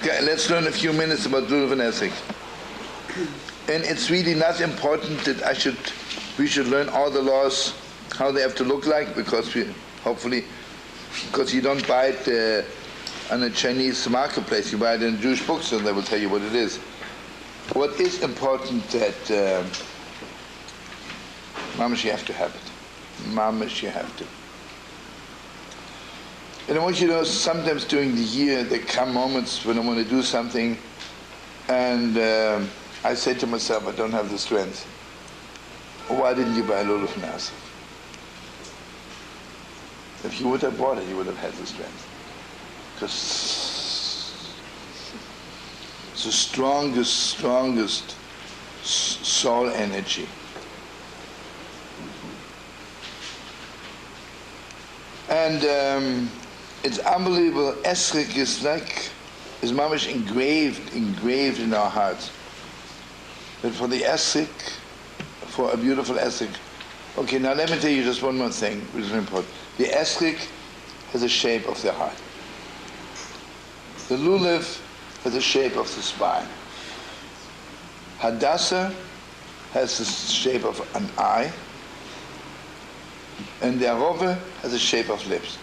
Okay, let's learn a few minutes about Lulav and esrog. And it's really not important that we should learn all the laws, how they have to look like, because you don't buy it on a Chinese marketplace, you buy it in a Jewish bookstore, and they will tell you what it is. What is important that mamash, you have to have it. Mamash, you have to. And I want you to know, sometimes during the year there come moments when I want to do something, and I say to myself, I don't have the strength. Why didn't you buy a Lulav and esrog? If you would have bought it, you would have had the strength. Because it's the strongest soul energy. And it's unbelievable. Esrog is mamish engraved in our hearts. But for the esrog, for a beautiful esrog, okay, now let me tell you just one more thing, which is important. The esrog has a shape of the heart. The Lulav has the shape of the spine. Hadassah has the shape of an eye. And the Arove has the shape of lips.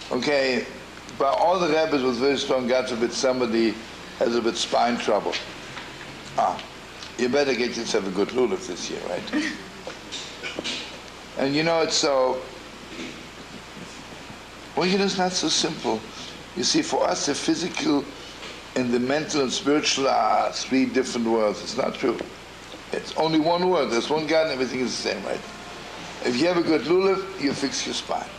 Okay, by all the rabbis was very strong, God forbid somebody has a bit spine trouble. You better get yourself a good Lulav this year, right? And it's so, it's not so simple. You see, for us, the physical and the mental and spiritual are three different worlds. It's not true. It's only one world. There's one God and everything is the same, right? If you have a good Lulav, you fix your spine.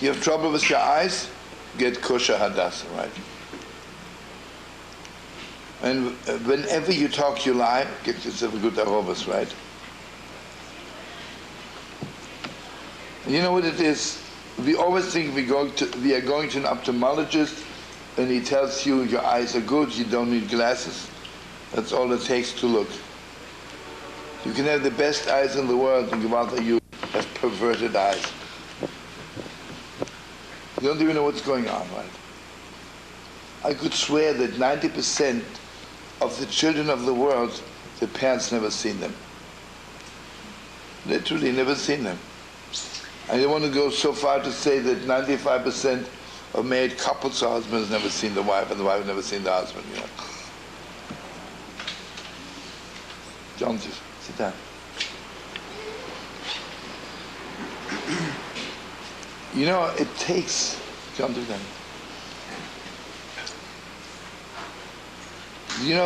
You have trouble with your eyes, get kosher hadassah, right? And whenever you talk, you lie, get yourself a good arovas, right? And you know what it is? We always think we are going to an ophthalmologist and he tells you your eyes are good, you don't need glasses. That's all it takes to look. You can have the best eyes in the world and you have perverted eyes. You don't even know what's going on, right? I could swear that 90% of the children of the world, the parents never seen them. Literally never seen them. I don't want to go so far to say that 95% of married couples or husbands never seen the wife and the wife never seen the husband, John, sit down. It takes, John, do that.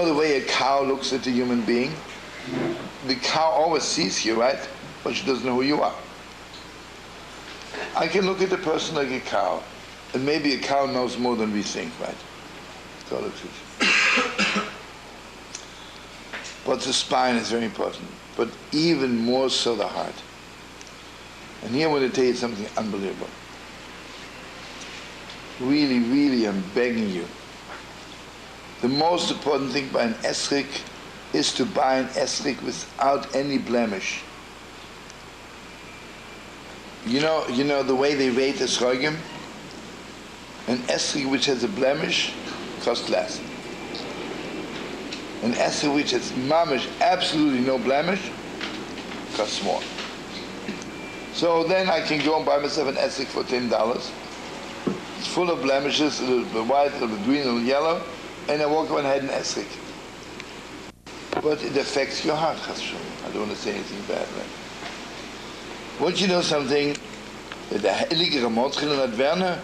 The way a cow looks at a human being? The cow always sees you, right? But she doesn't know who you are. I can look at a person like a cow, and maybe a cow knows more than we think, right? But the spine is very important, but even more so the heart. And here I want to tell you something unbelievable. Really, really, I'm begging you. The most important thing by an esrog is to buy an esrog without any blemish. You know the way they rate esrogim? An esrog which has a blemish costs less. An esrog which has mamish, absolutely no blemish, costs more. So then I can go and buy myself an esrog for $10. It's full of blemishes, a little bit white, a little bit green, a little yellow, and I walk around and had an esrog. But it affects your heart, HaShoeivah. I don't want to say anything bad, right? Want you to know something? The heilige Ramotchel Werner,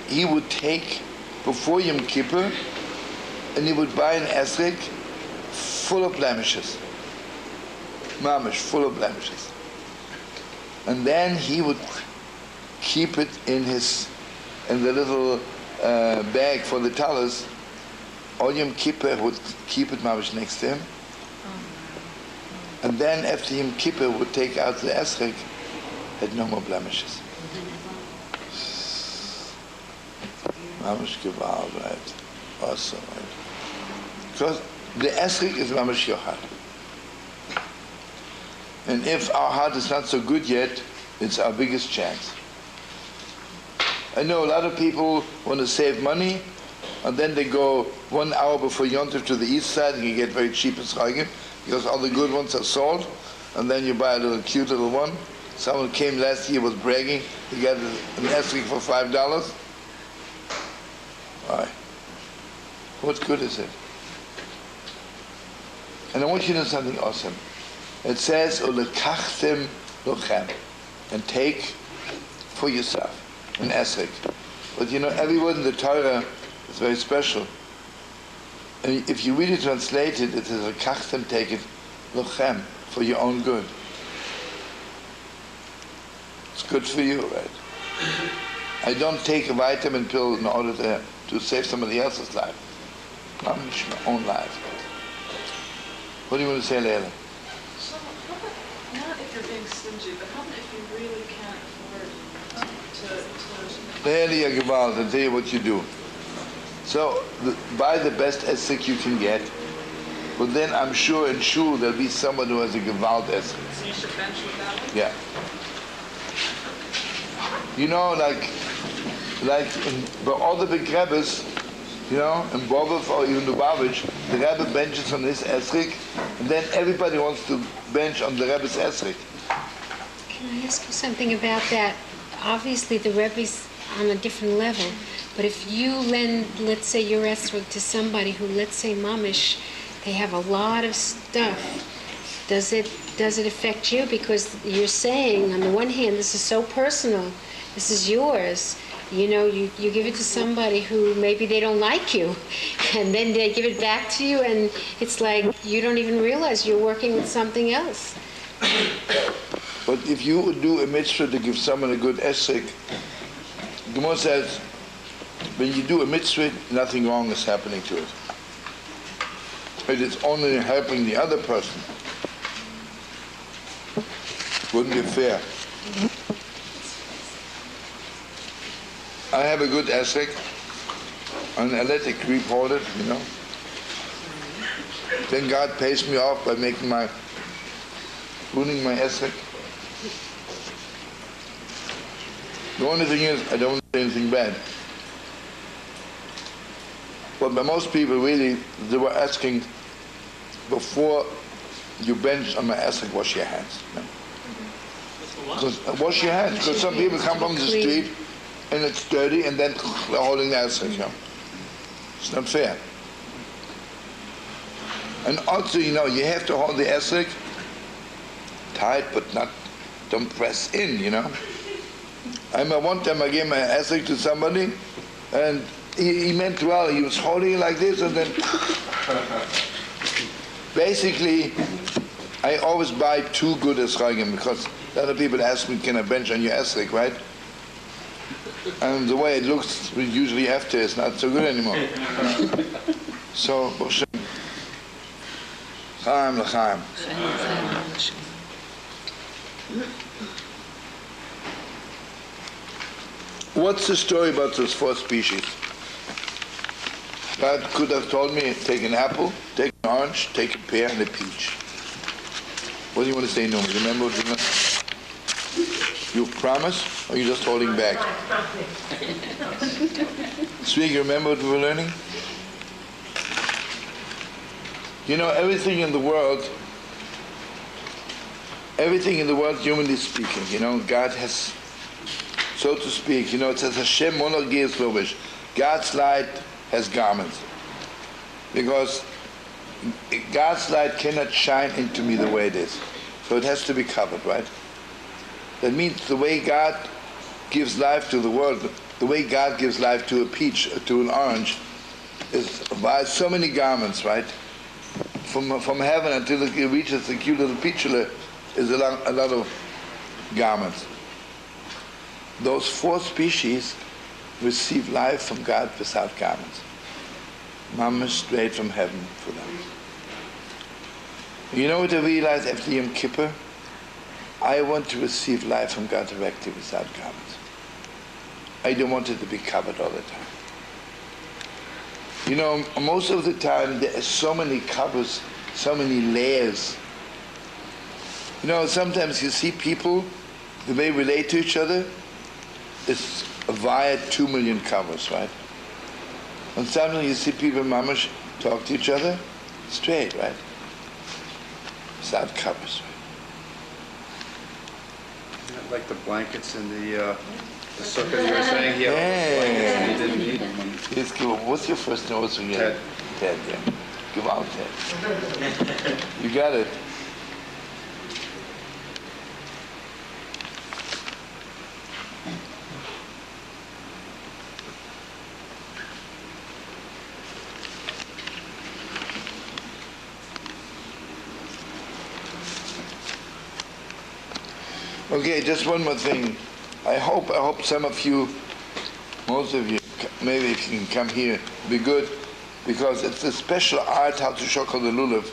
he would take before Yom Kippur, and he would buy an esrog full of blemishes. Mamish, full of blemishes. And then he would keep it in the little bag for the talis. All Yom Kippur would keep it mamish next to him. And then after Yom Kippur would take out the esrog, had no more blemishes. Mamish gewalt, right? Awesome, right? Because the esrog is mamish your heart. And if our heart is not so good yet, It's our biggest chance. I know a lot of people want to save money, and then they go 1 hour before Yom Tov to the east side, and you get very cheap etrogim, because all the good ones are sold, and then you buy a little cute little one. Someone came last year, was bragging, he got an etrog for $5. Why? What good is it? And I want you to know something awesome. It says, "Ulekachtem lochem," and take for yourself an esrog. But you know, every word in the Torah is very special. And if you really translate it, it says, "Lekachtem," take it, lochem, for your own good. It's good for you, right? I don't take a vitamin pill in order to save somebody else's life. Not my own life. What do you want to say, Leila? So, not if you're being stingy, but how about if you really can't afford to Leila Gewalt, I'll tell you what you do. So, buy the best esrog you can get, but then I'm sure in Shul there'll be someone who has a Gewalt esrog. So you should bench with that one? Yeah. You know, like by all the big Rebbes, you know, in Bobov or even Lubavitch, the Rebbe benches on this esrog, and then everybody wants to bench on the Rebbe's esrog. Can I ask you something about that? Obviously, the Rebbe's on a different level, but if you lend, let's say, your esrog to somebody who, let's say, mamish, they have a lot of stuff, does it affect you? Because you're saying, on the one hand, this is so personal, this is yours. You know, you give it to somebody who maybe they don't like you, and then they give it back to you, and it's like you don't even realize you're working with something else. But if you would do a mitzvah to give someone a good esrog, Gemara says, when you do a mitzvah, nothing wrong is happening to it. It is only helping the other person. Wouldn't be fair. I have a good esrog, and I let it creep hold it, you know. Then God pays me off by ruining my esrog. The only thing is, I don't say anything bad. But by most people, really, they were asking, before you bench on my esrog, wash your hands. You know? Wash your hands, because some people come from the street, and it's dirty, and then they're holding the esrog, you know. It's not fair. And also, you know, you have to hold the esrog tight, but don't press in, you know. I remember one time I gave my esrog to somebody, and he meant well. He was holding it like this, and then basically, I always buy 2 good esrogim, because a lot of people ask me, can I bench on your esrog, right? And the way it looks usually after is not so good anymore. So, Chaim l'chaim. What's the story about those 4 species? God could have told me, take an apple, take an orange, take a pear, and a peach. What do you want to say, Nomi? Remember what you meant? You promise, or are you just holding back? Swig, you remember what we were learning? You know, everything in the world, humanly speaking, you know, God has, so to speak, you know, it says Hashem monarchies lovish. God's light has garments. Because God's light cannot shine into me the way it is. So it has to be covered, right? That means the way God gives life to the world, the way God gives life to a peach, to an orange, is by so many garments, right? From heaven until it reaches the cute little peach is a lot of garments. Those 4 species receive life from God without garments. Mama straight from heaven for them. You know what I realized after Yom Kippur? I want to receive life from God directly without garments. I don't want it to be covered all the time. You know, most of the time there are so many covers, so many layers. You know, sometimes you see people, the way we relate to each other is via 2 million covers, right? And sometimes you see people mamash talk to each other straight, right? Without covers, right? Like the blankets in the Sukkah you were saying? Yeah. Blankets, you didn't need them. Yes, what's your first name? What's your name? Ted. Ted, yeah. Give out Ted. You got it. Okay, just one more thing. I hope some of you, most of you, maybe if you can come here, be good, because it's a special art how to shokel the Lulav.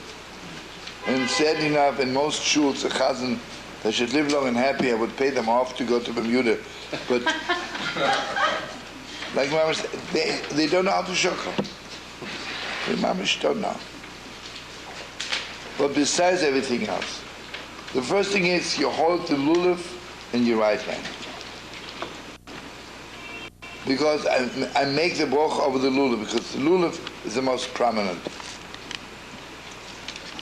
And sad enough, in most shuls, a chazan, they should live long and happy, I would pay them off to go to Bermuda. But, like Mama said, they don't know how to shokel. The Mamish don't know. But besides everything else, the first thing is you hold the lulav in your right hand. Because I make the broch over the lulav, because the lulav is the most prominent.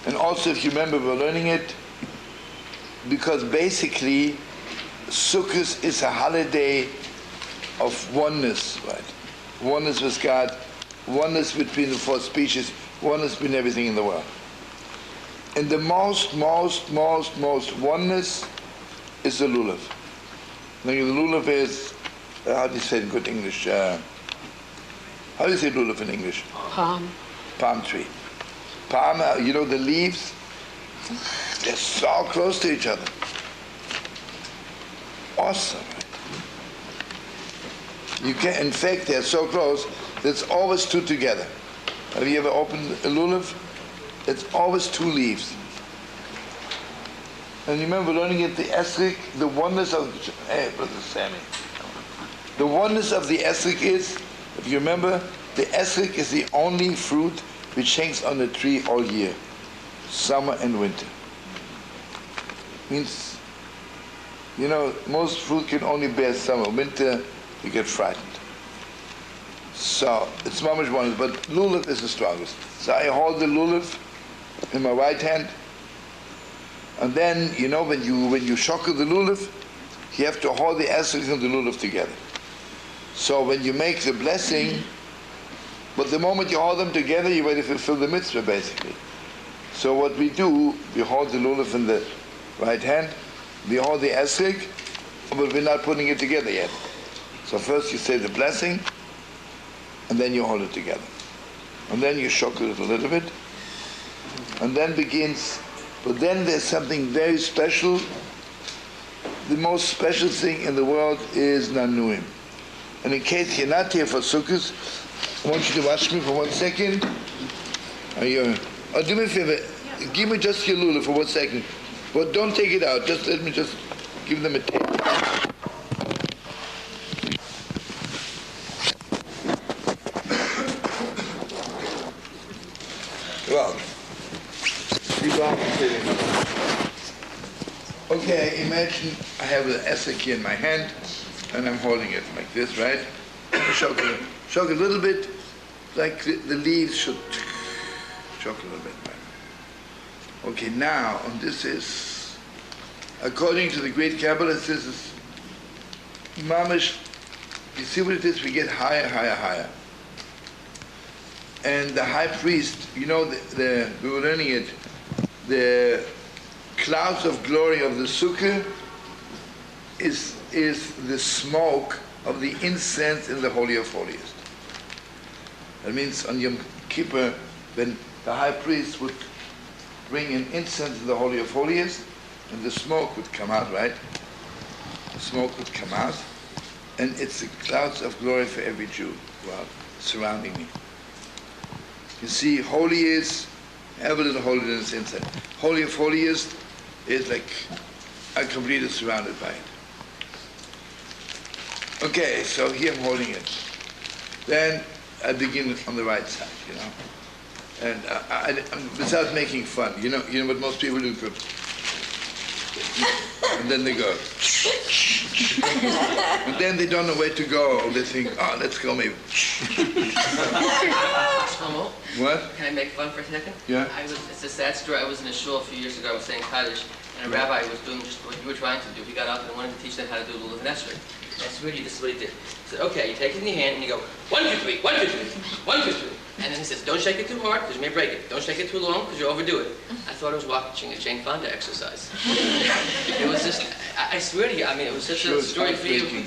And also, if you remember, we're learning it, because basically, Sukkot is a holiday of oneness, right? Oneness with God, oneness between the four species, oneness between everything in the world. And the most oneness is the lulav. Now, the lulav is, how do you say it in good English? How do you say lulav in English? Palm. Palm tree. Palm, you know, the leaves, they're so close to each other. Awesome. You can, in fact, they're so close, there's always two together. Have you ever opened a lulav? It's always two leaves. And you remember learning at the esrik, the oneness of, hey, Brother Sammy. The oneness of the esrik is, if you remember, the esrik is the only fruit which hangs on the tree all year, summer and winter. Means, you know, most fruit can only bear summer. Winter, you get frightened. So, it's mamish one, but lulav is the strongest. So I hold the lulav in my right hand, and then, you know, when you shokel the lulav, you have to hold the esrog and the lulav together. So when you make the blessing, but the moment you hold them together, you're ready to fulfill the mitzvah, basically. So what we do, we hold the lulav in the right hand, we hold the esrog, but we're not putting it together yet. So first you say the blessing, and then you hold it together. And then you shokel it a little bit, and then begins, but then there's something very special. The most special thing in the world is Nanuim. And in case you're not here for Sukkot, I want you to watch me for 1 second. Do me a favor, give me just your lulav for 1 second. But don't take it out, just let me just give them a tape. Well, okay, imagine I have an esrog here in my hand, and I'm holding it like this, right? Shock a little bit, like the leaves should shock a little bit, right? Okay, now, and this is, according to the great Kabbalah, this is mamish. You see what it is? We get higher, higher, higher. And the high priest, you know, we were learning it, the clouds of glory of the Sukkah is the smoke of the incense in the Holy of Holiest. That means on Yom Kippur, when the high priest would bring an incense in the Holy of Holiest, and the smoke would come out, right? The smoke would come out, and it's the clouds of glory for every Jew surrounding me. You see, holy is, have a little holiness inside. Holy of Holiest is like I'm completely surrounded by it. Okay, so here I'm holding it. Then I begin on the right side, you know. And without making fun, you know what most people do. And then they go. And then they don't know where to go. They think, oh, let's go maybe. Shlomo, What? can I make fun for a second? Yeah. It's a sad story. I was in a shul a few years ago. I was saying Kaddish, and a rabbi was doing just what you were trying to do. He got up and wanted to teach them how to do Lulav and etrog. And sweetie, this is what he did. He said, okay, you take it in your hand and you go, 1, 2, 3, 1, 2, 3, 1, 2, 3. And then he says, don't shake it too hard because you may break it. Don't shake it too long because you overdo it. I thought I was watching a Jane Fonda exercise. It was just, I swear to you, I mean, it was such a story for you.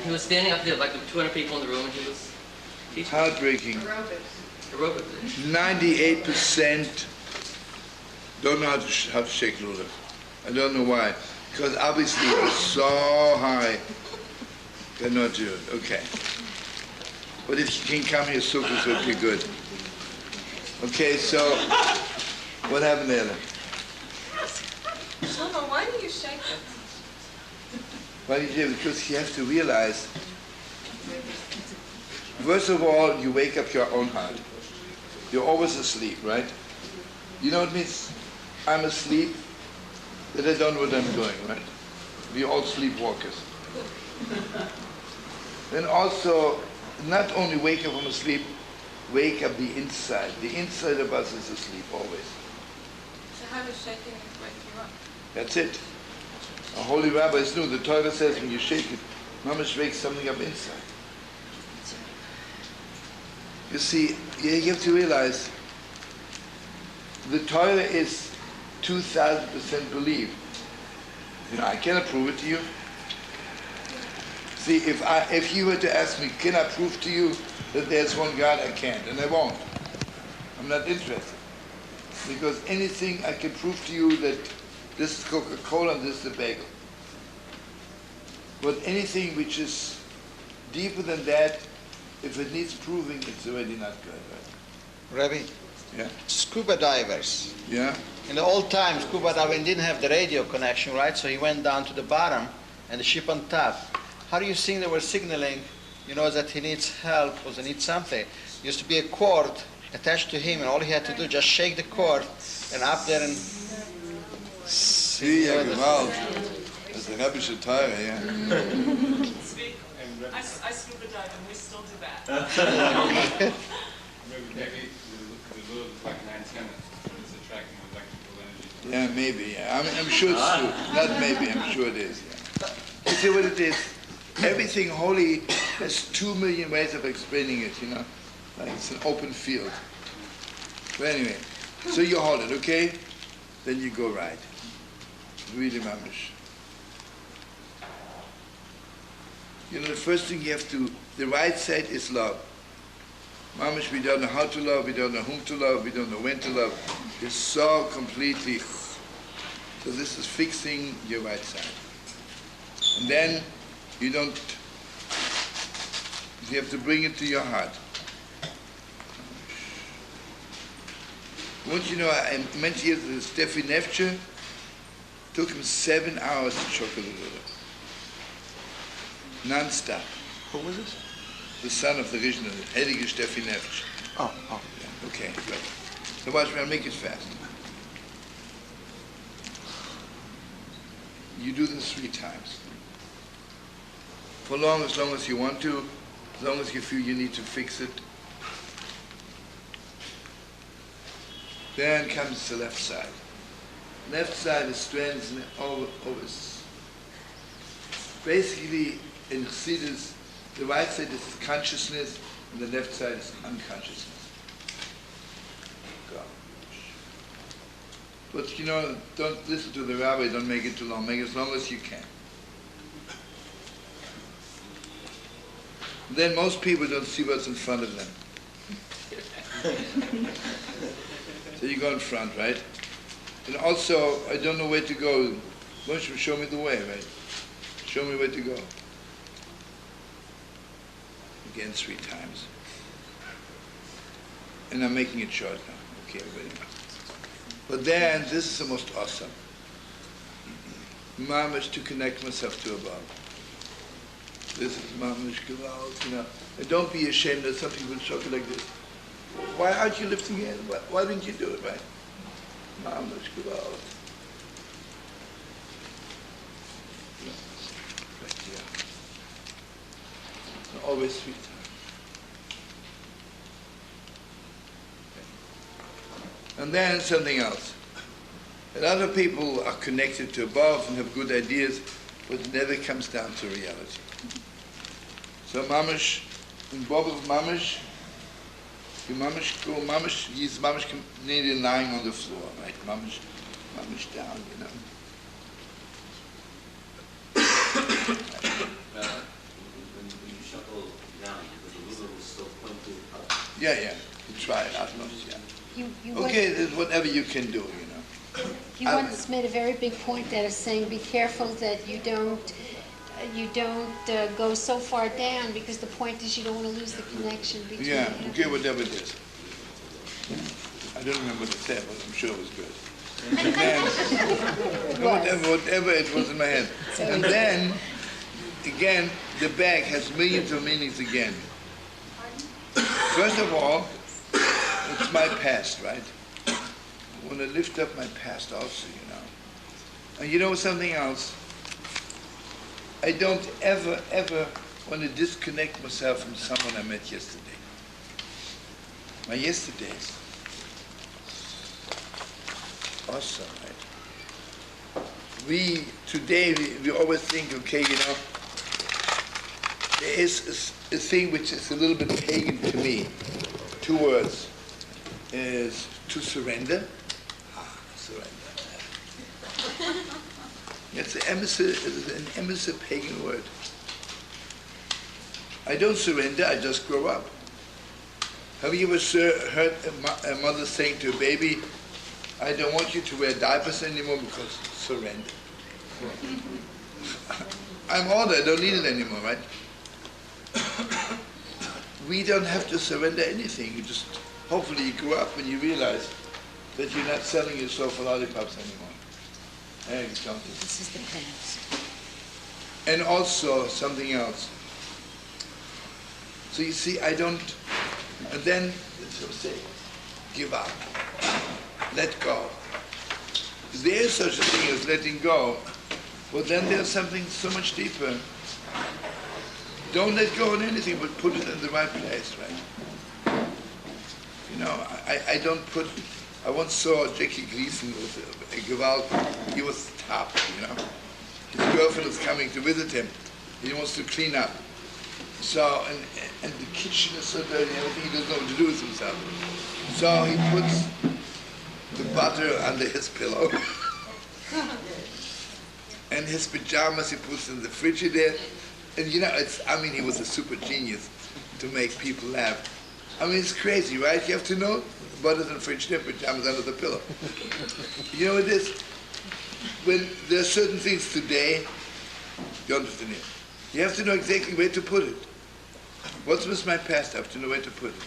He was standing up there like 200 people in the room and he was teaching. Heartbreaking. Aerobics. 98% don't know how to shake Lulav. I don't know why. Because obviously it's so high. They're not doing it. Okay. But if you can come here, Sukkot would be good. Okay, so what happened there then? Shlomo, why do you shake it? Why do you do it? Because you have to realize, first of all, you wake up your own heart. You're always asleep, right? You know what it means? I'm asleep, that I don't know what I'm doing, right? We're all sleepwalkers. Then also, not only wake up from asleep, wake up the inside. The inside of us is asleep always. So how does shaking it wake you up? That's it. A holy rabbi knew. The Torah says when you shake it, mamash wakes something up inside. You see, you have to realize the Torah is 2,000% believed. You know, I cannot prove it to you. See, if you were to ask me, can I prove to you that there's one God, I can't, and I won't. I'm not interested. Because anything I can prove to you that this is Coca-Cola and this is a bagel. But anything which is deeper than that, if it needs proving, it's already not good, right? Rabbi, Yeah? scuba divers. Yeah? In the old times, scuba diving didn't have the radio connection, right? So he went down to the bottom and the ship on top. How do you think they were signaling, you know, that he needs help or he needs something? Used to be a cord attached to him and all he had to do just shake the cord and up there and... See, ja, gewalt. Das ist der Rebische Teure, ja. I scuba dive and we still do that. Maybe the Lulav is like an antenna, so it's attracting electrical energy. Yeah, maybe. Yeah. I'm sure it's true. Not maybe, I'm sure it is. Yeah. You see what it is? Everything holy has 2 million ways of explaining it, you know? Like it's an open field. But anyway, so you hold it, okay? Then you go right. Really mamish. You know, the first thing you have to, the right side is love. Mamish, we don't know how to love, we don't know whom to love, we don't know when to love. It's so completely. So this is fixing your right side. And then you have to bring it to your heart. Once you know, I mentioned here that Steffi Nefche took him 7 hours to chocolate Lulav. Non-stop. Who was this? The son of the original, Heilige Steffi Nefche. Oh. Yeah, okay, good. So watch me, I'll make it fast. You do this 3 times. For as long as you want to, as long as you feel you need to fix it. Then comes the left side. Left side is strands and over. Basically, in Chassidus, the right side is consciousness and the left side is unconsciousness. Go. But you know, don't listen to the rabbi, don't make it too long, make it as long as you can. Then most people don't see what's in front of them. So you go in front, right? And also, I don't know where to go. Moshe, show me the way, right? Show me where to go. Again, 3 times. And I'm making it short now. Okay, everybody. But then, this is the most awesome. Mamish, to connect myself to above. This is Mamish Gewalt, you know. And don't be ashamed that some people choke like this. Why aren't you lifting it? Why didn't you do it, right? Mamish Gewalt. always 3 times. And then something else. A lot of people are connected to above and have good ideas, but it never comes down to reality. So mamash, in Bob of mamash, the mamash go mamash, he's mamash nearly lying on the floor, right? Mamash down, you know. When you shuffle down, because the Lulav is still pointed up. Yeah, you try it, utmost, yeah. You Okay, there's whatever you can do, you know. You once made a very big point that of saying, be careful that you don't go so far down, because the point is you don't want to lose the connection between. Yeah, okay, whatever it is. I don't remember what it said, but I'm sure it was good. And then, whatever it was in my head. And then, again, the bag has millions of meanings again. First of all, it's my past, right? I want to lift up my past also, you know. And you know something else? I don't ever want to disconnect myself from someone I met yesterday. My yesterdays. Awesome, right? Today we always think, okay, you know, there is a thing which is a little bit pagan to me. 2 words. Is to surrender. Surrender. It's an emissary pagan word. I don't surrender, I just grow up. Have you ever heard a mother saying to a baby, I don't want you to wear diapers anymore because surrender. I'm older, I don't need it anymore, right? We don't have to surrender anything. You just, hopefully you grow up and you realize that you're not selling yourself for lollipops anymore. This is the past. And also something else. So you see, I don't, and then, so say, give up. Let go. There is such a thing as letting go, but then there's something so much deeper. Don't let go on anything, but put it in the right place, right? You know, I don't put, I once saw Jackie Gleason with a Gewalt, he was top, you know. His girlfriend is coming to visit him. He wants to clean up. So, and the kitchen is so dirty and everything, he doesn't know what to do with himself. So he puts the butter under his pillow. And his pajamas he puts in the Frigidaire. And you know, he was a super genius to make people laugh. I mean, it's crazy, right? You have to know butter's in Frigidaire, pajamas under the pillow. You know what it is? When there are certain things today, you understand it. You have to know exactly where to put it. What's with my past? I have to know where to put it.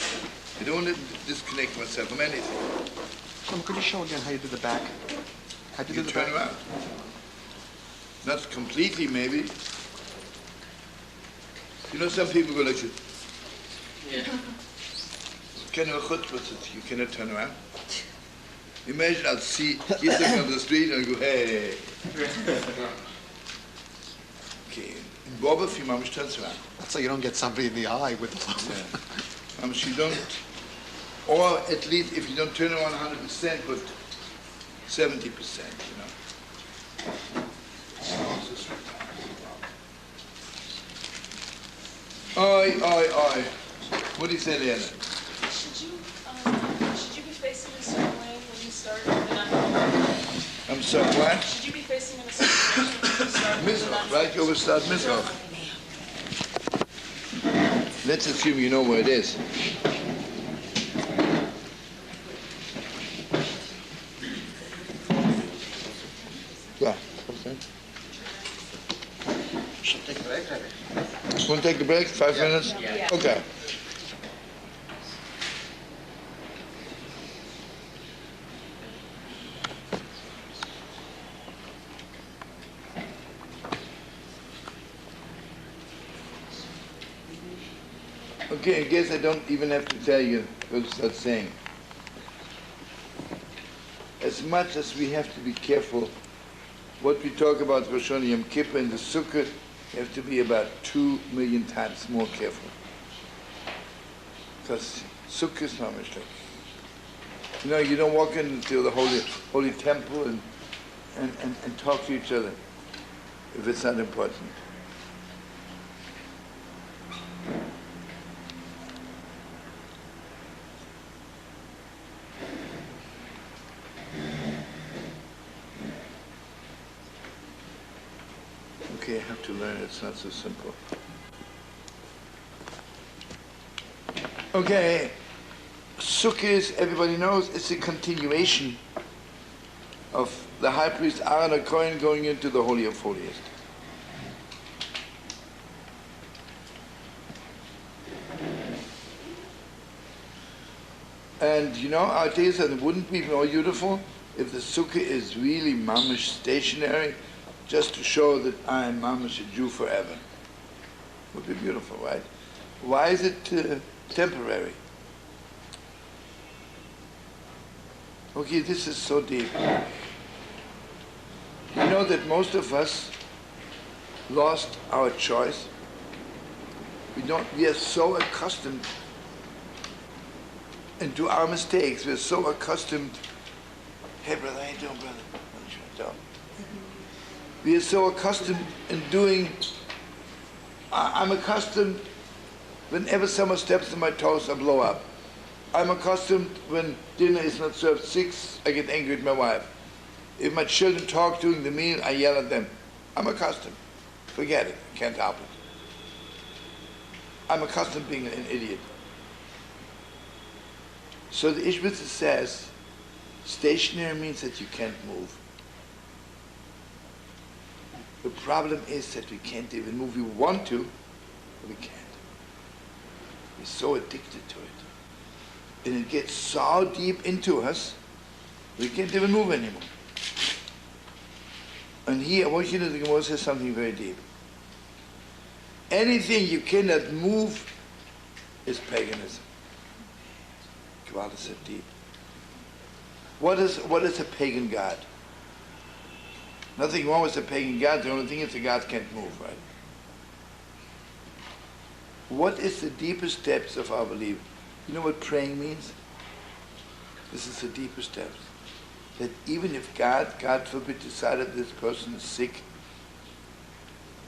I don't want to disconnect myself from anything. Could you show again how you do the back? How do you do the turn back? around. Not completely, maybe. You know, some people go like this. Yeah. Kind of a chutzpah that you cannot turn around. Imagine I'll see you sitting on the street and I go, hey. Okay, in Boba, if your mamish turns around. That's so you don't get somebody in the eye with the Mamish, you don't, or at least if you don't turn around 100%, but 70%, you know. Oi. What do you say there? Should you be facing a certain way when you start the Nachman? I'm sorry, what? Should you be facing in a certain direction when you start the Mitzvah, Nachman? right? You always start mitzvah. Let's assume you know where it is. Yeah. Okay. Should take a break, maybe. Want to take a break? 5 minutes? Yeah. Okay. Okay, I guess I don't even have to tell you what to start saying. As much as we have to be careful what we talk about Rosh Hashanah Yom Kippur and the Sukkot you have to be about 2 million times more careful. Because Sukkah is not much like. You know, you don't walk into the holy temple and talk to each other if it's not important. Okay, I have to learn, it's not so simple. Okay, Sukkot, everybody knows, it's a continuation of the high priest Aharon Hakohen going into the Holy of Holiest. And you know, our days it wouldn't be more beautiful if the Sukkah is really mamish stationary, just to show that I am mamish a Jew forever. Would be beautiful, right? Why is it temporary? Okay, this is so deep. You know that most of us lost our choice. We are so accustomed and to our mistakes. We're so accustomed. Hey brother, how you doing, brother? We are so accustomed in doing. I'm accustomed whenever someone steps on my toes, I blow up. I'm accustomed when dinner is not served 6, I get angry at my wife. If my children talk during the meal, I yell at them. I'm accustomed. Forget it. Can't help it. I'm accustomed being an idiot. So the Ishbitzer says, stationary means that you can't move. The problem is that we can't even move. We want to, but we can't. We're so addicted to it. And it gets so deep into us, we can't even move anymore. And here, I want you to know the Gemara says something very deep. Anything you cannot move is paganism. Kabbalah said deep. What is a pagan god? Nothing wrong with a pagan god. The only thing is the god can't move, right? What is the deepest depths of our belief? You know what praying means? This is the deepest depths. That even if God forbid, decided this person is sick,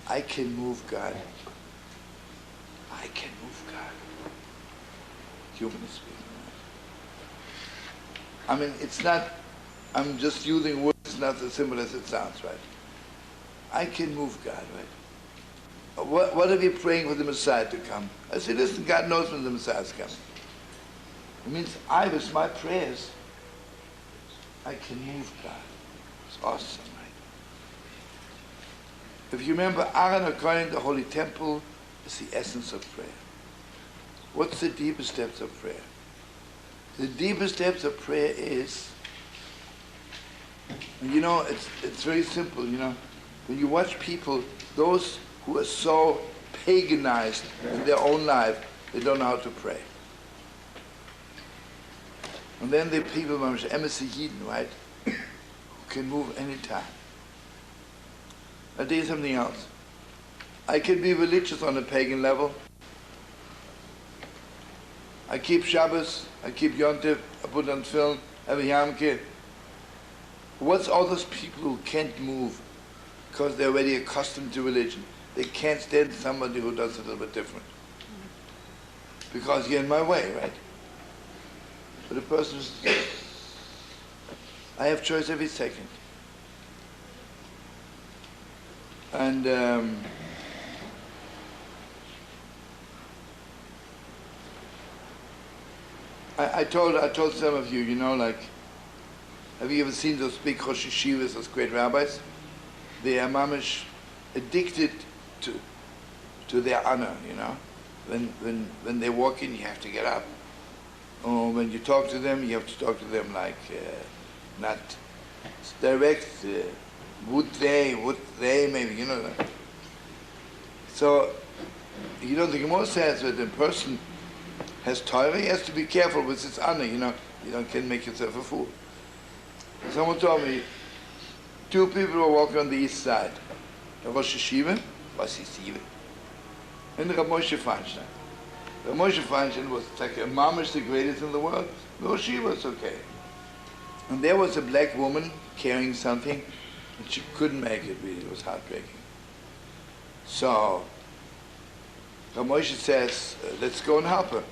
I can move God. I can move God. Humanly speaking. I mean, it's not, I'm just using words, it's not as simple as it sounds, right? I can move God, right? What are we praying for the Messiah to come? I say, listen, God knows when the Messiah is coming. It means with my prayers, I can move God. It's awesome, right? If you remember, Aharon Hakohen, the Holy Temple, is the essence of prayer. What's the deepest depths of prayer? The deepest depths of prayer is, you know, it's very simple, you know. When you watch people, those who are so paganized in their own life, they don't know how to pray. And then the people, Emerson Yidden, right, who can move any time. I'll tell you something else. I can be religious on a pagan level. I keep Shabbos, I keep Yontif, I put on film, have a Yamke. What's all those people who can't move because they're already accustomed to religion? They can't stand somebody who does it a little bit different. Because you're in my way, right? But a person is, I have choice every second. And I told some of you, you know, like, have you ever seen those big HaShoeivahs, those great rabbis? They are mamish addicted to their honor, you know. When they walk in, you have to get up. Or when you talk to them, you have to talk to them like, not direct, would they, maybe, you know. So, you know, the Gemara says that a person has Torah, he has to be careful with his honor, you know. You can't make yourself a fool. Someone told me, 2 people were walking on the east side, a Rosh Hashiva Was ist hier? And Reb Moshe Feinstein. Reb Moshe Feinstein was like a mamish, the greatest in the world. No, she was okay. And there was a black woman carrying something, and she couldn't make it really. It was heartbreaking. So Reb Moshe says, let's go and help her.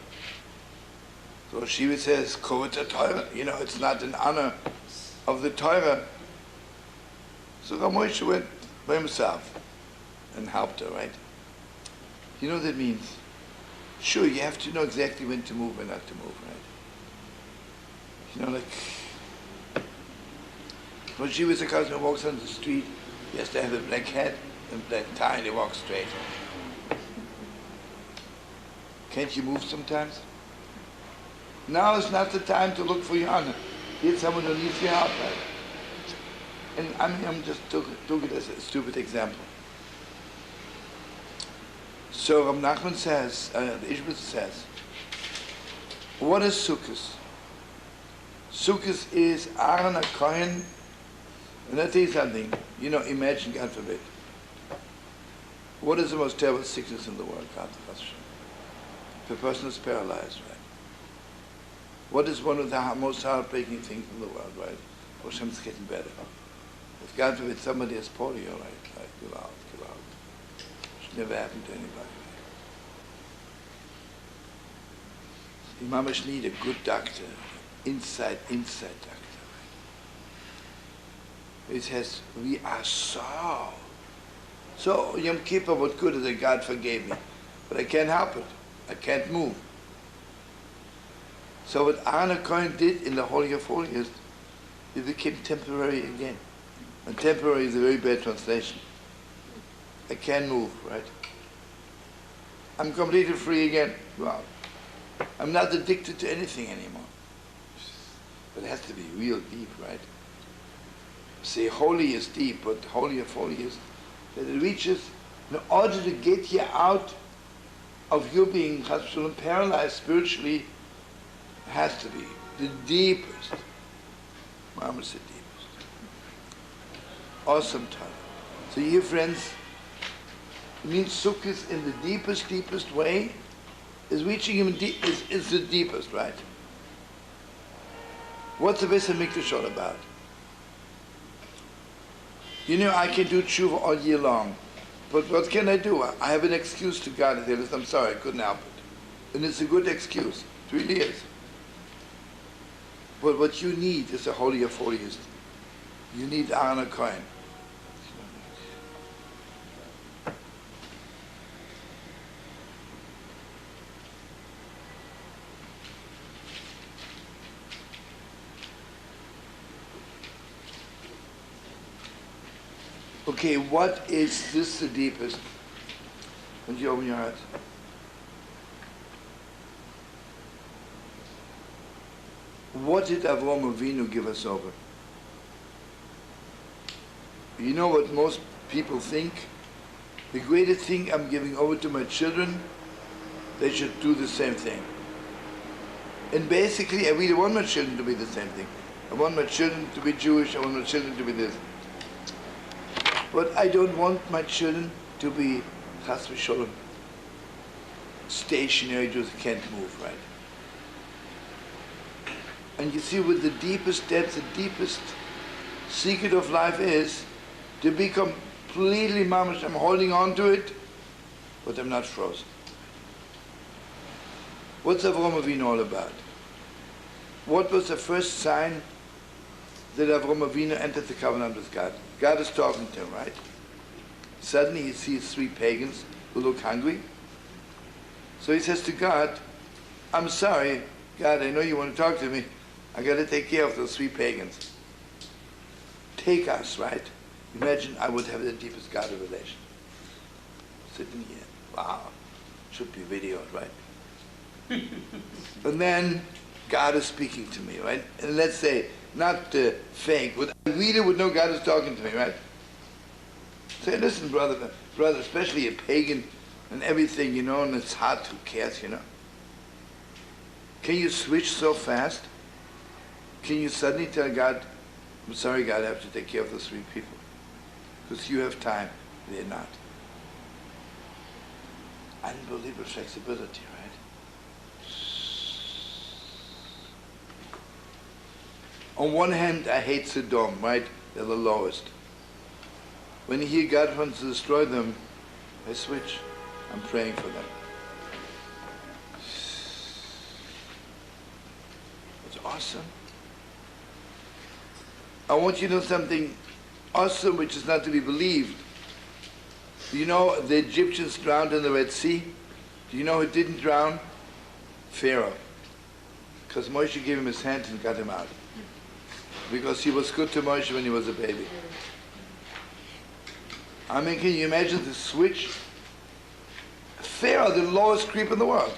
So Shiva says, Kovot Torah. You know, it's not in honor of the Torah. So Reb Moshe went by himself and helped her, right? You know what that means? Sure, you have to know exactly when to move and not to move, right? You know, like, when she was a cousin who walks on the street, he has to have a black hat and black tie and he walks straight. Can't you move sometimes? Now is not the time to look for your honor. Here's someone who needs your help, right? And I'm just took it as a stupid example. So Nachman says, the Ishmael says, what is Sukkot? Sukkot is Aharon Hakohen, and I'll tell you something, you know, imagine, God forbid, what is the most terrible sickness in the world? God forbid. If a person is paralyzed, right? What is one of the most heartbreaking things in the world, right? Hashem's getting better. If God forbid somebody has polio, right? Like, give out. It never happened to anybody. You must need a good doctor, inside doctor. Right? It says, we are so Yom Kippur, what good is it? God forgave me. But I can't help it. I can't move. So what Aharon Hakohen did in the Holy of Holies, it became temporary again. And temporary is a very bad translation. I can't move, right? I'm completely free again. Well, I'm not addicted to anything anymore. But it has to be real deep, right? Say holy is deep, but Holy of Holies, that it reaches, in order to get you out of you being paralyzed spiritually, has to be the deepest. Mama said deepest. Awesome time. So you hear, friends, it means Sukkot in the deepest way is reaching him is the deepest, right? What's the Beis HaMikdash all about? You know, I can do tshuva all year long, but what can I do? I have an excuse to God. I say, listen, I'm sorry, I couldn't help it. And it's a good excuse. It really is. But what you need is a Holy of Holies. You need Aharon Hakohen. Okay, what is this the deepest? When you open your heart. What did Avram Avinu give us over? You know what most people think? The greatest thing I'm giving over to my children, they should do the same thing. And basically, I really want my children to be the same thing. I want my children to be Jewish, I want my children to be this. But I don't want my children to be, chas v'sholom, stationary Jews who can't move, right? And you see, with the deepest depth, the deepest secret of life is to be completely mamish. I'm holding on to it, but I'm not frozen. What's Avram Avinu all about? What was the first sign that Avram Avinu entered the covenant with God? God is talking to him, right? Suddenly he sees three pagans who look hungry. So he says to God, I'm sorry, God, I know you want to talk to me. I got to take care of those three pagans. Take us, right? Imagine I would have the deepest God revelation. Sitting here. Wow. Should be videoed, right? And then God is speaking to me, right? And let's say, not fake, but I really would know God is talking to me, right? Say, listen, brother, especially a pagan and everything, you know, and it's hot, who cares, you know? Can you switch so fast? Can you suddenly tell God, I'm sorry, God, I have to take care of those three people? Because you have time, they're not. unbelievable flexibility, right? On one hand, I hate Sodom, right? They're the lowest. When you hear God wants to destroy them, I switch. I'm praying for them. It's awesome. I want you to know something awesome which is not to be believed. Do you know the Egyptians drowned in the Red Sea? Do you know who didn't drown? Pharaoh. Because Moshe gave him his hand and got him out. Because he was good to Moshe when he was a baby. I mean, can you imagine the switch? Pharaoh, the lowest creep in the world.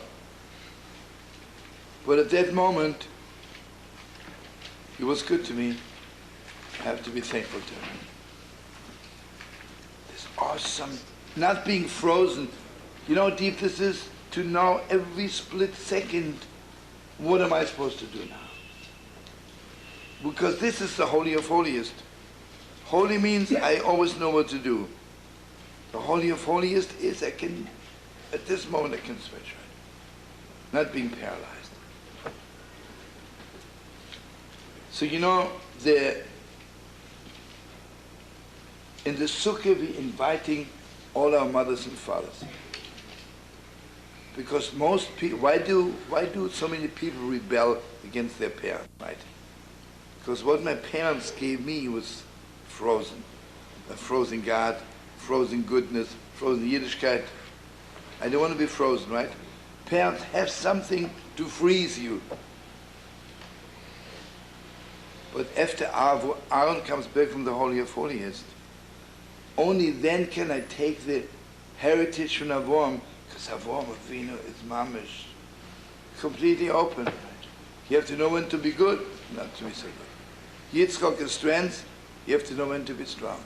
But at that moment, he was good to me. I have to be thankful to him. This awesome, not being frozen. You know how deep this is? To know every split second, what am I supposed to do now? Because this is the Holy of Holiest. Holy means I always know what to do. The Holy of Holiest is I can, at this moment I can switch, right? Not being paralyzed. So you know, in the Sukkah we're inviting all our mothers and fathers. Because most people, why do so many people rebel against their parents, right? Because what my parents gave me was frozen. A frozen God, frozen goodness, frozen Yiddishkeit. I don't want to be frozen, right? Parents have something to freeze you. But after Aharon comes back from the Holy of Holiest, only then can I take the heritage from Avram, because Avinu is mamish, completely open. Right? You have to know when to be good, not to be so good. Yitzchak is strength, you have to know when to be strong.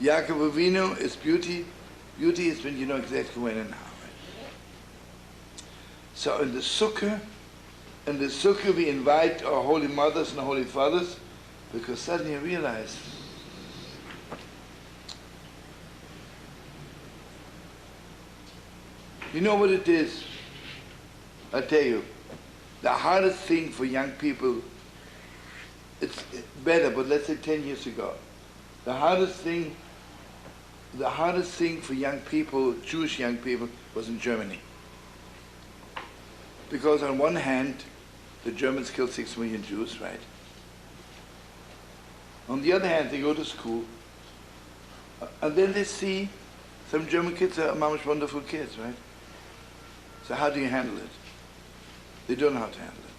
Yaakov Avinu is beauty. Beauty is when you know exactly when and how. Right? So in the Sukkah we invite our holy mothers and holy fathers, because suddenly you realize you know what it is? I'll tell you. The hardest thing for young people, it's better, but let's say 10 years ago. The hardest thing for young people, Jewish young people, was in Germany. Because on one hand, the Germans killed 6 million Jews, right? On the other hand, they go to school, and then they see some German kids are mamish wonderful kids, right? So how do you handle it? They don't know how to handle it.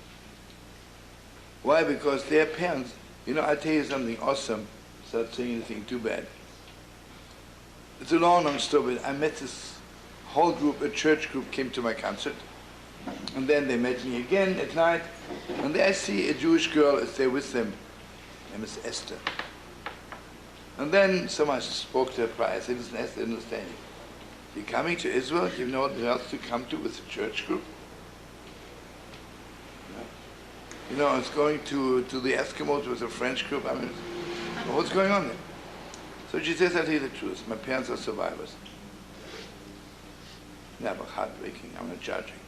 Why? Because their parents, you know, I'll tell you something awesome, without saying anything too bad. It's a long story. I met this whole group, a church group came to my concert, and then they met me again at night, and there I see a Jewish girl is there with them. Her name is Esther. And then someone spoke to her prior. I said, listen, Esther, understand you. You're coming to Israel, you know what else to come to with a church group? You know, it's going to the Eskimos with a French group. I mean, what's going on there? So she says, I'll tell you the truth. My parents are survivors. Never heartbreaking. I'm not judging.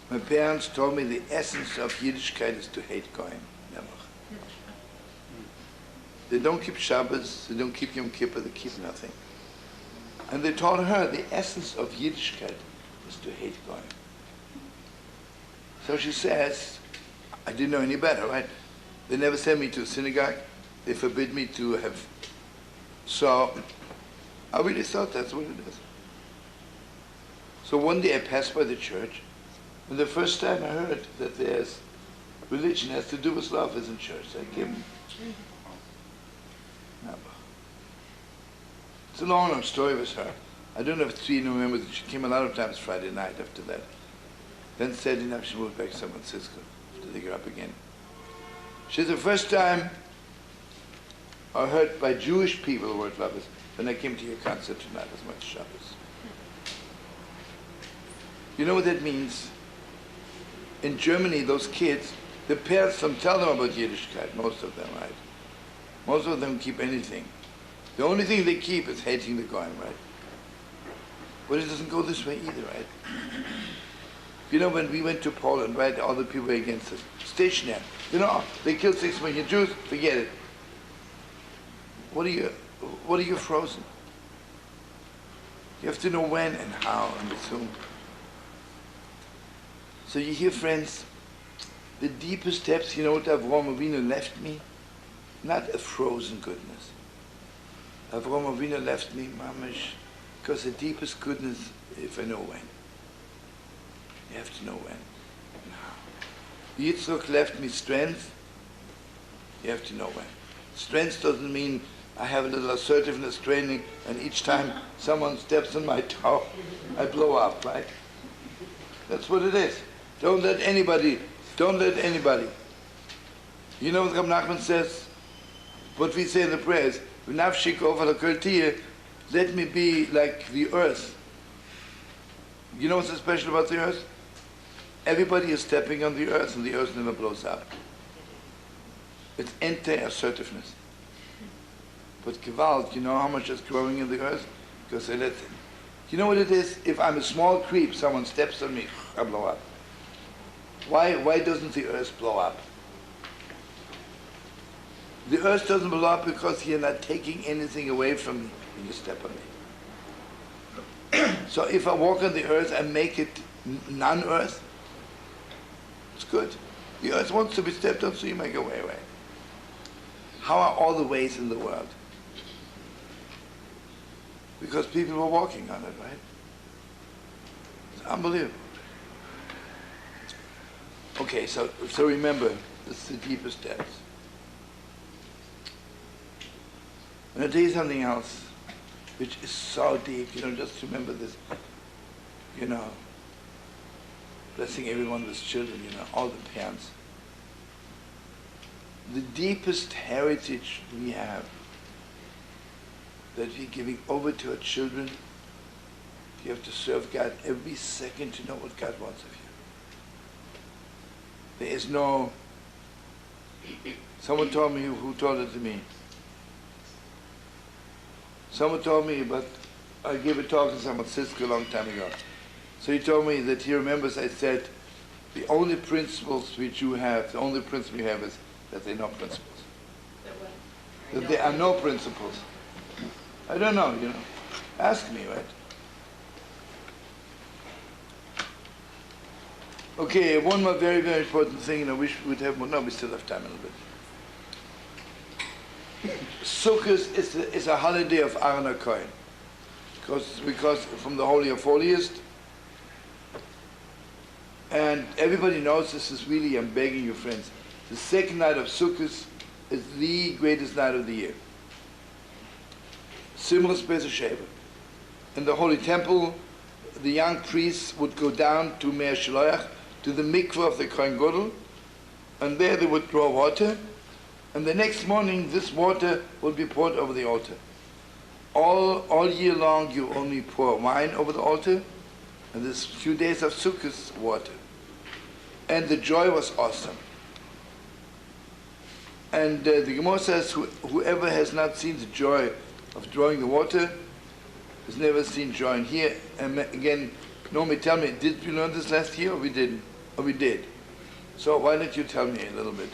My parents told me the essence of Yiddishkeit is to hate Goyim. Never. They don't keep Shabbos, they don't keep Yom Kippur, they keep nothing. And they told her the essence of Yiddishkeit is to hate Goyim. So she says, I didn't know any better, right? They never sent me to a synagogue. They forbid me to have. So I really thought that's what it is. So one day I passed by the church, and the first time I heard that there's religion has to do with love is in church. I came. It's a long story with her. I don't know if Tzvi remembers. She came a lot of times Friday night after that. Then Saturday night she moved back to San Francisco after they grew up again. She's the first time I heard by Jewish people the word love is when I came to your concert tonight as much Shabbos. You know what that means? In Germany, those kids, the parents don't tell them about Yiddishkeit, most of them, right? Most of them keep anything. The only thing they keep is hating the Goyim, right? But it doesn't go this way either, right? You know, when we went to Poland, right, all the people were against us. Stationary. You know, they killed 6 million Jews, forget it. What are you frozen? You have to know when and how and with whom. So you hear, friends, the deepest depths, you know what Avraham Avinu left me? Not a frozen goodness. Avraham Avinu left me, mamash, because the deepest goodness, if I know when. You have to know when. Yitzchak left me strength. You have to know when. Strength doesn't mean I have a little assertiveness training and each time someone steps on my toe, I blow up, right? That's what it is. Don't let anybody. You know what Reb Nachman says? What we say in the prayers, let me be like the earth. You know what's so special about the earth? Everybody is stepping on the earth and the earth never blows up. It's anti-assertiveness. But Gewalt, you know how much is growing in the earth? Because they let it. You know what it is? If I'm a small creep, someone steps on me, I blow up. Why doesn't the earth blow up? The earth doesn't blow up because you're not taking anything away from me when you step on me. So if I walk on the earth and make it non-earth, it's good. The earth wants to be stepped on, so you make a way. How are all the ways in the world? Because people were walking on it, right? It's unbelievable. Okay, so remember, this is the deepest depths. And I'll tell you something else, which is so deep, just remember this, blessing everyone with children, all the parents. The deepest heritage we have that we're giving over to our children, you have to serve God every second to know what God wants of you. There is no, someone told me, who told it to me? Someone told me, but I gave a talk to someone, Cisco, a long time ago. So he told me that he remembers I said, the only principles which you have, the only principle you have is that there are no principles. That there are no principles. I don't know, Ask me, right? Okay, one more very, very important thing, I wish we would have more. No, we still have time a little bit. Sukkot is a holiday of Aharon Hakohen. Because from the Holy of Holiest. And everybody knows this is really, I'm begging you friends, the second night of Sukkot is the greatest night of the year. Similar to HaShoeivah. In the Holy Temple, the young priests would go down to Meir Shloach, to the mikveh of the Kohen Gadol, and there they would draw water, and the next morning this water would be poured over the altar. All year long you only pour wine over the altar, and this few days of Sukkot, water. And the joy was awesome. And the Gemara says, whoever has not seen the joy of drawing the water has never seen joy. And here, again, Naomi, tell me, did we learn this last year or we didn't? Or we did? So why don't you tell me a little bit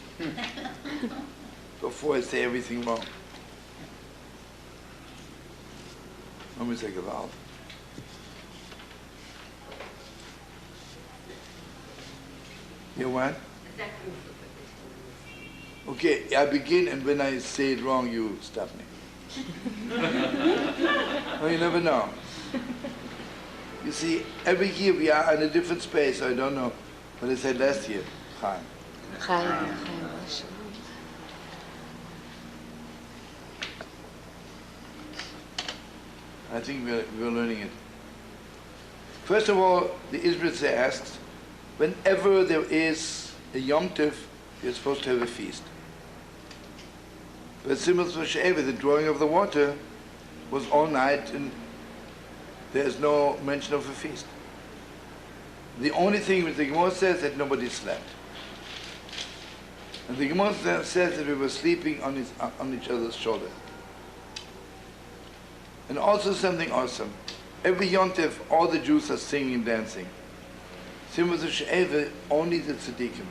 before I say everything wrong? Let me take a valve. You what? Okay, I begin, and when I say it wrong, you stop me. No, you never know. You see, every year we are in a different space. I don't know what I said last year. Chaim. I think we're learning it. First of all, the Israelites asks, whenever there is a Yom Tov, you're supposed to have a feast. But similar to HaShoeivah, the drawing of the water was all night, and there's no mention of a feast. The only thing which the Gemara says that nobody slept. And the Gemara says that we were sleeping on each other's shoulder. And also something awesome. Every Yontif, all the Jews are singing and dancing. Same with the HaShoeivah, only the tzaddikim,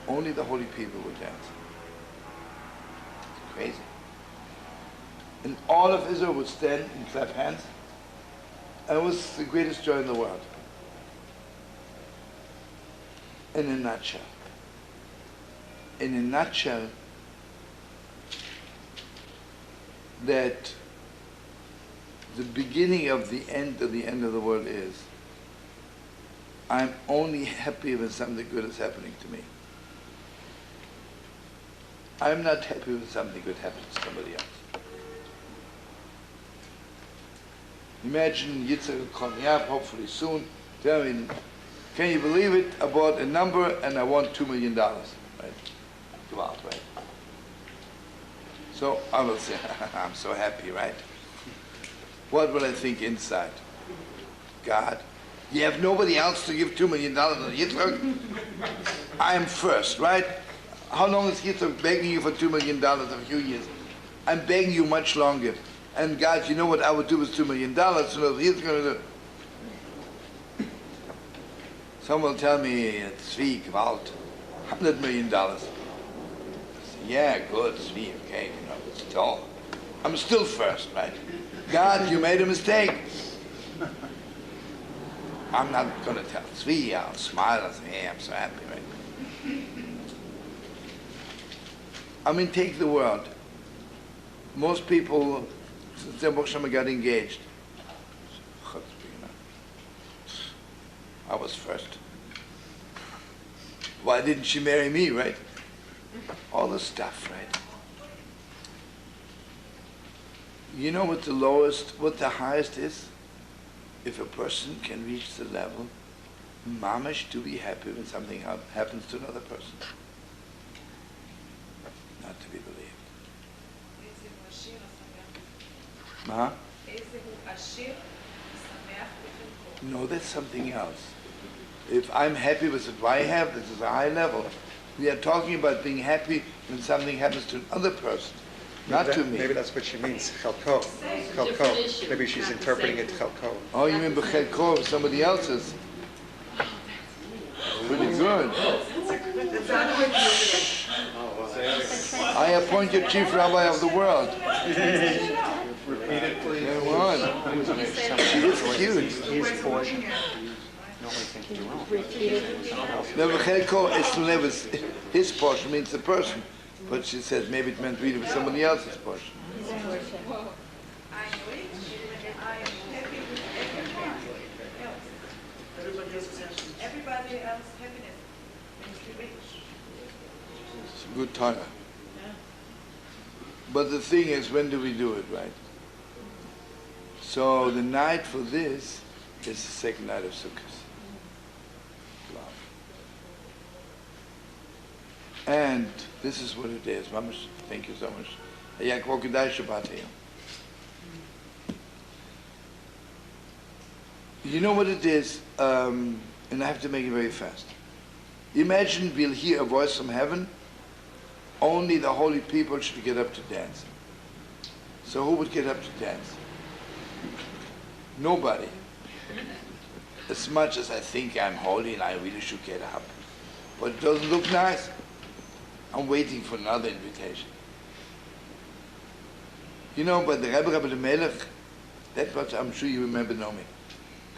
only the holy people would dance. It's crazy. And all of Israel would stand and clap hands. And it was the greatest joy in the world. In a nutshell. In a nutshell, that the beginning of the end of the world is, I'm only happy when something good is happening to me. I'm not happy when something good happens to somebody else. Imagine Yitzhak will call me up, hopefully soon, tell me, can you believe it? I bought a number and I won $2 million. Right? Go out, right? So I will say, I'm so happy, right? What will I think inside? God, you have nobody else to give $2 million to Yitzhak? I am first, right? How long is Yitzhak begging you for $2 million a few years? I'm begging you much longer. And God, you know what I would do with $2 million? So he's going to do. Someone will tell me, Tzvi, Gewalt, $100 million. I say, yeah, good, Tzvi, okay, you know, it's all. I'm still first, right? God, you made a mistake. I'm not going to tell Tzvi, I'll smile and say, hey, I'm so happy, right? I mean, take the world. Most people, since their Moshe got engaged, I was first. Why didn't she marry me, right? All the stuff, right? You know what the lowest, what the highest is? If a person can reach the level, mamish, to be happy when something happens to another person. Not to be believed. Huh? No, that's something else. If I'm happy with what I have, this is a high level. We are talking about being happy when something happens to another person, not to me. Maybe that's what she means, chelko. Chelko. Maybe she's interpreting it chelko. Oh, you mean b'chelko, somebody else's? Pretty good. I appoint you chief rabbi of the world. Repeat it, please. It's cute. His portion. Nobody thinks you're wrong. No, b'chelko is to live as his portion means the person. But she says maybe it meant really with somebody else's portion. Everybody else's happiness makes you rich. It's a good Torah. But the thing is, when do we do it, right? So the night for this is the second night of Sukkot. And this is what it is. Mamash, thank you so much. You know what it is? And I have to make it very fast. Imagine we'll hear a voice from heaven. Only the holy people should get up to dance. So who would get up to dance? Nobody. As much as I think I'm holy and I really should get up. But it doesn't look nice. I'm waiting for another invitation. You know, but the Reb Elimelech, that's what I'm sure you remember knowing.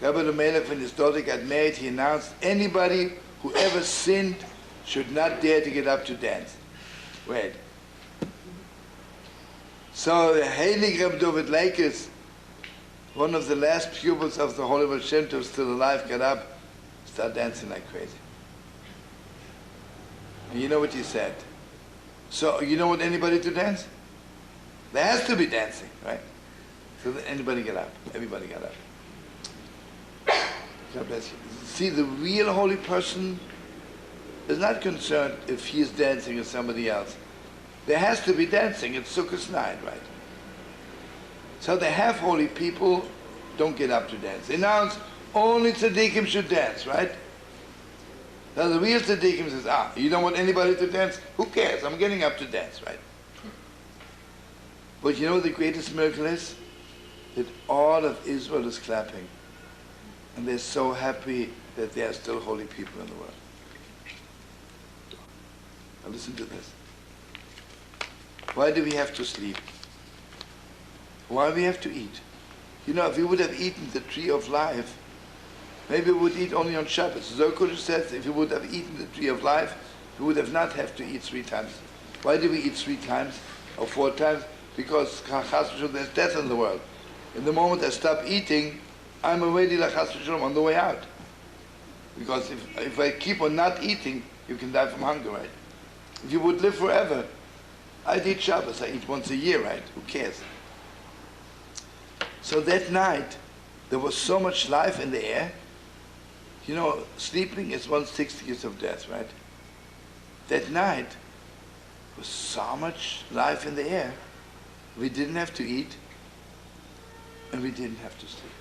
Reb Elimelech, when his daughter got married, he announced anybody who ever sinned should not dare to get up to dance. Wait. So the Heilig Reb David Lakers, one of the last pupils of the Holy Moshe Took, still alive, got up, started dancing like crazy. And you know what he said? So you don't want anybody to dance? There has to be dancing, right? So anybody get up. Everybody got up. God bless you. See, the real holy person is not concerned if he is dancing or somebody else. There has to be dancing. It's Sukkot night, right? So the half-holy people don't get up to dance. They announce only tzaddikim should dance, right? Now the real tzaddikim says, you don't want anybody to dance? Who cares? I'm getting up to dance, right? But you know what the greatest miracle is? that all of Israel is clapping. And they're so happy that they are still holy people in the world. Now listen to this. Why do we have to sleep? Why do we have to eat? You know, if we would have eaten the tree of life, maybe we would eat only on Shabbos. Zokush says if we would have eaten the tree of life, we would have not have to eat 3 times. Why do we eat 3 times or 4 times? Because there's death in the world. In the moment I stop eating, I'm already on the way out. Because if I keep on not eating, you can die from hunger, right? If you would live forever, I'd eat Shabbos. I eat once a year, right? Who cares? So that night, there was so much life in the air. You know, sleeping is 1/60th of death, right? That night, was so much life in the air. We didn't have to eat, and we didn't have to sleep.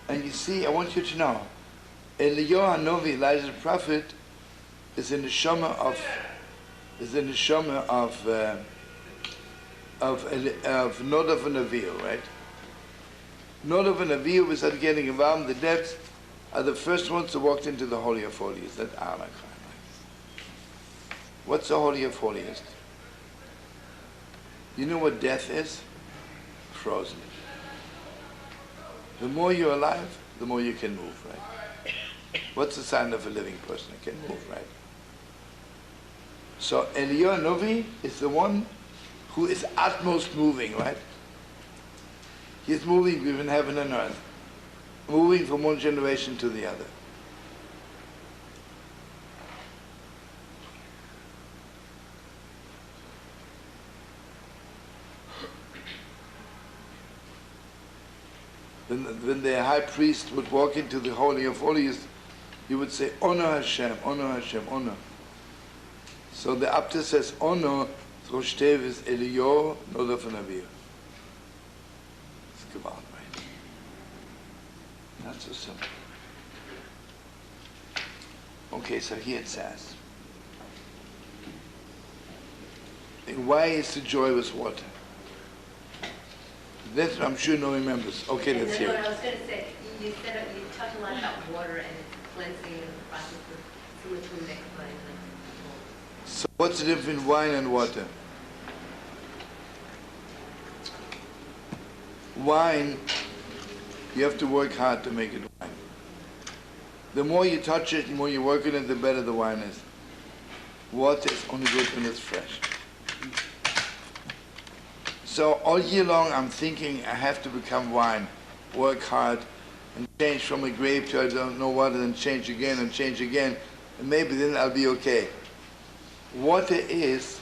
And you see, I want you to know, Eliyahu Hanavi, Elijah the prophet, is in the neshama of Nadav and Avihu, right? Nadav and Avihu, we started getting involved. The Dept are the first ones who walked into the Holy of Holies. That Aharon. What's the Holy of Holiest? You know what death is? Frozen. The more you're alive, the more you can move, right? What's the sign of a living person? It can move, right? So Eliyahu Hanavi is the one who is utmost moving, right? He's moving between heaven and earth, moving from one generation to the other. When the high priest would walk into the Holy of Holies, he would say, Honor Hashem, honor Hashem, honor. So the Abte says, Honor, Roshstev is Eliyahu, Nadav and Avihu. It's Kabbalah, right? Not so simple. Okay, so here it says, why is the joy with water? That's, I'm sure no one remembers. Okay, let's hear What it. I was going to say, you said you talked a lot about water and its cleansing and the process of which we make wine. So what's the difference between wine and water? Wine, you have to work hard to make it wine. The more you touch it, the more you work on it, the better the wine is. Water is only good when it's fresh. So all year long I'm thinking I have to become wine, work hard, and change from a grape to I don't know what, and then change again, and maybe then I'll be okay. Water is